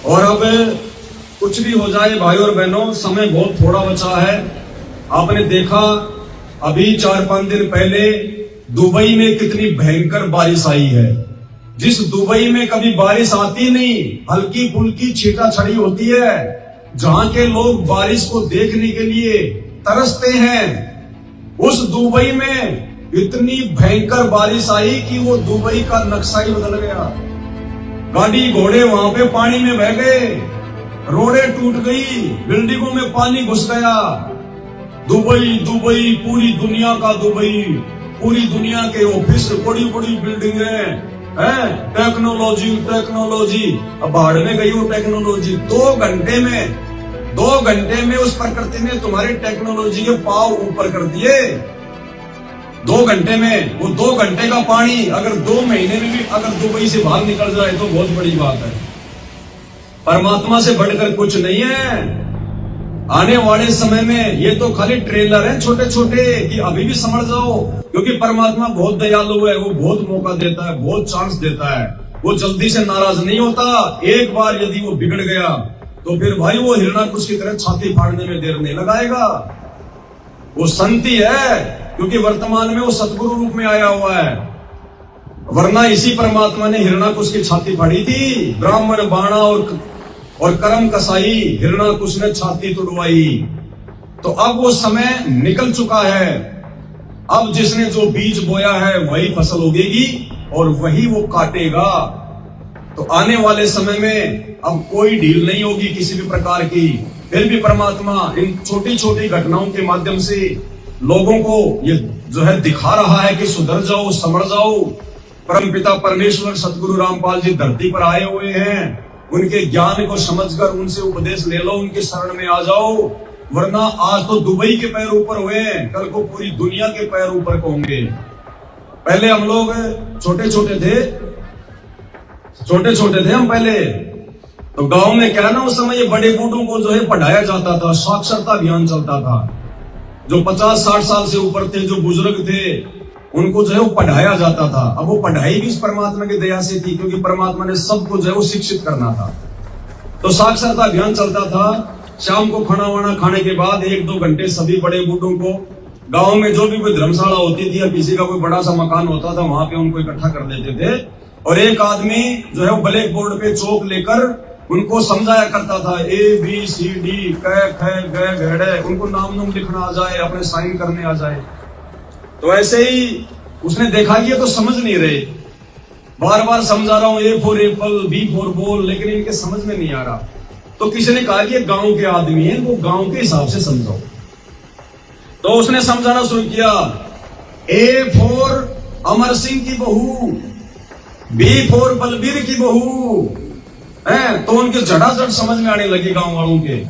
और अब कुछ भी हो जाए भाई और बहनों, समय बहुत थोड़ा बचा है। आपने देखा अभी 4-5 दिन पहले दुबई में कितनी भयंकर बारिश आई है। जिस दुबई में कभी बारिश आती नहीं, हल्की फुल्की छींटा छड़ी होती है, जहां के लोग बारिश को देखने के लिए तरसते हैं, उस दुबई में इतनी भयंकर बारिश आई कि वो दुबई का नक्शा ही बदल गया। गाड़ी घोड़े वहां पे पानी में बह गए, रोडें टूट गई, बिल्डिंगों में पानी घुस गया। दुबई दुबई पूरी दुनिया का दुबई, पूरी दुनिया के ऑफिस, बड़ी बड़ी बिल्डिंगें हैं, टेक्नोलॉजी टेक्नोलॉजी। अब बाढ़ में गई वो टेक्नोलॉजी। 2 घंटे में उस प्रकृति ने तुम्हारी टेक्नोलॉजी के पांव ऊपर कर दिए। 2 घंटे में वो 2 घंटे का पानी अगर 2 महीने में भी अगर दुबई से बाहर निकल जाए तो बहुत बड़ी बात है। परमात्मा से बढ़कर कुछ नहीं है। आने वाले समय में ये तो खाली ट्रेलर है छोटे छोटे कि अभी भी समझ जाओ, क्योंकि परमात्मा बहुत दयालु है। वो बहुत मौका देता है, बहुत चांस देता है। वो जल्दी से नाराज नहीं होता। एक बार यदि वो बिगड़ गया तो फिर भाई वो हिरणाकुश की तरह छाती फाड़ने में देर नहीं लगाएगा। वो संति है, क्योंकि वर्तमान में वो सतगुरु रूप में आया हुआ है। वरना इसी परमात्मा ने हिरणाकुश की छाती फाड़ी थी। ब्राह्मण बाणा और कर्म कसाई, हिरणाकुश ने छाती तुड़वाई। तो अब वो समय निकल चुका है। अब जिसने जो बीज बोया है वही फसल उगेगी और वही वो काटेगा। तो आने वाले समय में अब कोई ढील नहीं होगी किसी भी प्रकार की। फिर भी परमात्मा इन छोटी छोटी घटनाओं के माध्यम से लोगों को ये जो है दिखा रहा है कि सुधर जाओ, समझ जाओ। परमपिता परमेश्वर सतगुरु रामपाल जी धरती पर आए हुए हैं। उनके ज्ञान को समझकर उनसे उपदेश ले लो, उनके शरण में आ जाओ। वरना आज तो दुबई के पैर ऊपर हुए, कल को पूरी दुनिया के पैर ऊपर होंगे। पहले हम लोग छोटे छोटे थे हम पहले तो गांव में क्या ना, उस समय ये बड़े बूढ़ों को जो है पढ़ाया जाता था, साक्षरता अभियान चलता था। जो 50-60 साल से ऊपर थे, जो बुजुर्ग थे, उनको जो है वो पढ़ाया जाता था। अब वो पढ़ाई भी इस परमात्मा की दया से थी, क्योंकि परमात्मा ने सबको जो है वो शिक्षित करना था। तो साक्षरता अभियान चलता था। शाम को खाना वाना खाने के बाद 1-2 घंटे सभी बड़े बूढ़ों को गांव में जो भी कोई धर्मशाला होती थी या किसी का कोई बड़ा सा मकान होता था, वहां पे उनको इकट्ठा कर देते थे। और एक आदमी जो है वो ब्लैक बोर्ड पे चौक लेकर उनको समझाया करता था, ABCD क ख ग घ। उनको नाम लिखना आ जाए, अपने साइन करने आ जाए। तो ऐसे ही उसने देखा कि ये तो समझ नहीं रहे। बार बार समझा रहा हूं, A for Apple, B for ball, लेकिन इनके समझ में नहीं आ रहा। तो किसी ने कहा कि ये गांव के आदमी है, वो गांव के हिसाब से समझाओ। तो उसने समझाना शुरू किया। A फॉर अमर सिंह की बहू, B फॉर बलबीर की बहू है। तो उनके झटाझट समझ में आने लगी गांव वालों के।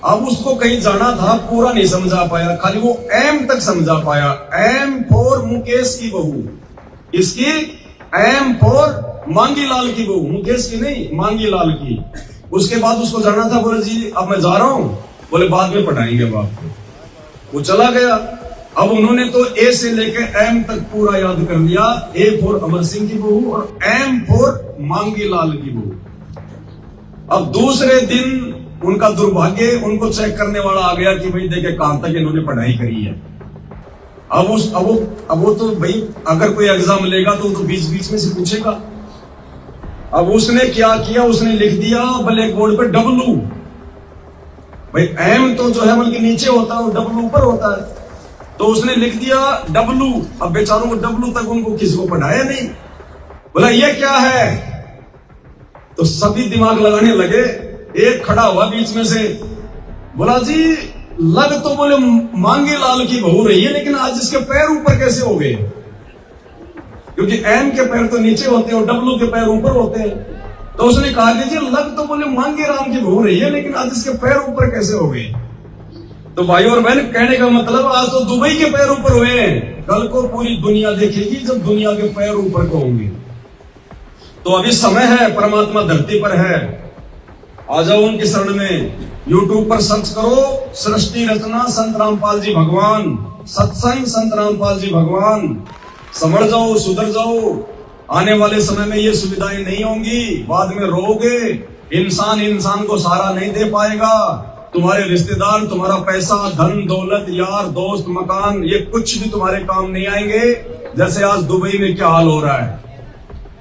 अब उसको कहीं जाना था, पूरा नहीं समझा पाया, खाली वो M तक समझा पाया। M फॉर मुकेश की बहू, इसकी M फॉर मांगीलाल की बहू, मुकेश की नहीं, मांगीलाल की। उसके बाद उसको जाना था, बोले जी अब मैं जा रहा हूं, बोले बाद में पढ़ाएंगे बाप को। वो चला गया। अब उन्होंने तो A से लेकर M तक पूरा याद कर लिया। A फॉर अमर सिंह की बहू और M फॉर मांगीलाल की बहू। अब दूसरे दिन उनका दुर्भाग्य, उनको चेक करने वाला आ गया कि भाई देखे कहां तक इन्होंने पढ़ाई करी है। अब वो तो भाई अगर कोई एग्जाम लेगा तो बीच बीच में से पूछेगा। अब उसने क्या किया, उसने लिख दिया ब्लैक बोर्ड पे W। भाई M तो जो है बल्कि नीचे होता है, W ऊपर होता है। तो उसने लिख दिया W। अब बेचारों को W तक उनको किसी को पढ़ाया नहीं। बोला ये क्या है? तो सभी दिमाग लगाने लगे। एक खड़ा हुआ बीच में से, बोला जी लग तो बोले मांगीलाल की बहू रही है, लेकिन आज इसके पैर ऊपर कैसे हो गए? क्योंकि M के पैर तो नीचे होते हैं और W के पैर ऊपर होते हैं। तो उसने कहा कि जी लग तो बोले मांगीराम की बहू रही है, लेकिन आज इसके पैर ऊपर कैसे हो गए? तो भाई और बहन, कहने का मतलब आज तो दुबई के पैर ऊपर हुए हैं, कल को पूरी दुनिया देखेगी जब दुनिया के पैर ऊपर को होंगे। तो अभी समय है, परमात्मा धरती पर है। आ जाओ उनके शरण में। YouTube पर सर्च करो, सृष्टि रचना संत रामपाल जी भगवान, सत्संग संत रामपाल जी भगवान। समझ जाओ, सुधर जाओ। आने वाले समय में ये सुविधाएं नहीं होंगी, बाद में रोओगे इंसान इंसान को सहारा नहीं दे पाएगा। तुम्हारे रिश्तेदार, तुम्हारा पैसा, धन दौलत, यार दोस्त, मकान, ये कुछ भी तुम्हारे काम नहीं आएंगे। जैसे आज दुबई में क्या हाल हो रहा है,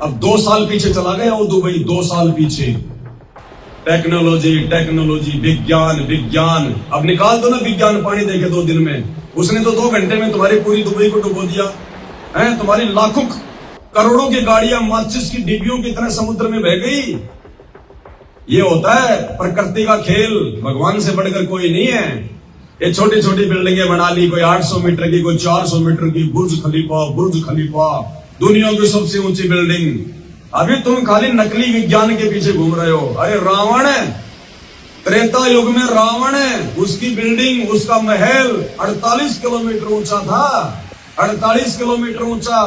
अब 2 साल पीछे चला गया वो दुबई, 2 साल पीछे। टेक्नोलॉजी टेक्नोलॉजी, विज्ञान विज्ञान, अब निकाल दो ना विज्ञान पानी देके 2 दिन में, उसने तो 2 घंटे में तुम्हारी पूरी दुबई को डुबो दिया है। तुम्हारी लाखों करोड़ों की गाड़ियां माचिस की डिब्बियों की तरह समुद्र में बह गई। ये होता है प्रकृति का खेल, भगवान से बढ़कर कोई नहीं है। ये छोटी छोटी बिल्डिंगें बना ली, कोई 800 मीटर की, कोई 400 मीटर की, बुर्ज खलीफा, दुनिया की सबसे ऊंची बिल्डिंग। अभी तुम खाली नकली विज्ञान के पीछे घूम रहे हो। अरे रावण है, त्रेता युग में रावण है, उसकी बिल्डिंग, उसका महल 48 किलोमीटर ऊंचा था, 48 किलोमीटर ऊंचा।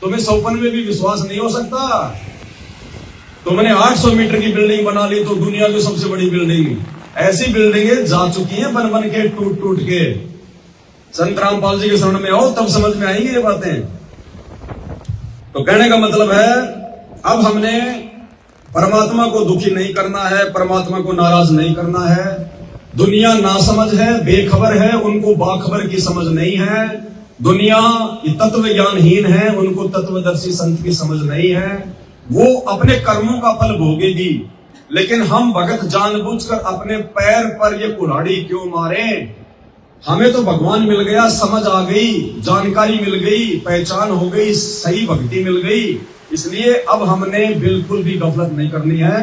तुम्हें सपन में भी विश्वास नहीं हो सकता। तुमने 800 मीटर की बिल्डिंग बना ली तो दुनिया की सबसे बड़ी बिल्डिंग। ऐसी बिल्डिंगें जा चुकी हैं बन बन के, टूट टूट के। संत रामपाल जी के शरण में आओ, तब समझ में आएंगी ये बातें। तो कहने का मतलब है, अब हमने परमात्मा को दुखी नहीं करना है, परमात्मा को नाराज नहीं करना है। दुनिया नासमझ है, बेखबर है, उनको बाखबर की समझ नहीं है। दुनिया तत्व ज्ञानहीन है, उनको तत्वदर्शी संत की समझ नहीं है। वो अपने कर्मों का फल भोगेगी। लेकिन हम भगत जानबूझकर अपने पैर पर ये कुल्हाड़ी क्यों मारे? हमें तो भगवान मिल गया, समझ आ गई, जानकारी मिल गई, पहचान हो गई, सही भक्ति मिल गई। इसलिए अब हमने बिल्कुल भी गफलत नहीं करनी है।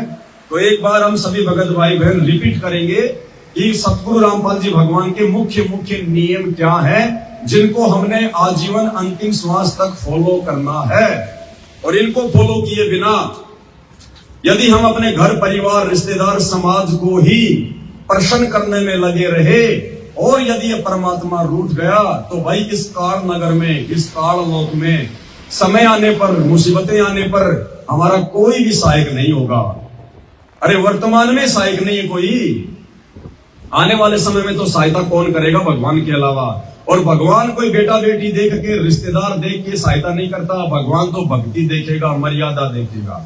तो एक बार हम सभी भगत भाई बहन रिपीट करेंगे कि सतगुरु रामपाल जी भगवान के मुख्य मुख्य नियम क्या है, जिनको हमने आजीवन अंतिम श्वास तक फॉलो करना है। और इनको फॉलो किए बिना यदि हम अपने घर परिवार रिश्तेदार समाज को ही प्रसन्न करने में लगे रहे और यदि ये परमात्मा रूठ गया तो भाई इस काल नगर में, इस काल लोक में समय आने पर, मुसीबतें आने पर हमारा कोई भी सहायक नहीं होगा। अरे वर्तमान में सहायक नहीं है कोई, आने वाले समय में तो सहायता कौन करेगा भगवान के अलावा। और भगवान कोई बेटा बेटी देख के, रिश्तेदार देख के सहायता नहीं करता। भगवान तो भक्ति देखेगा, मर्यादा देखेगा।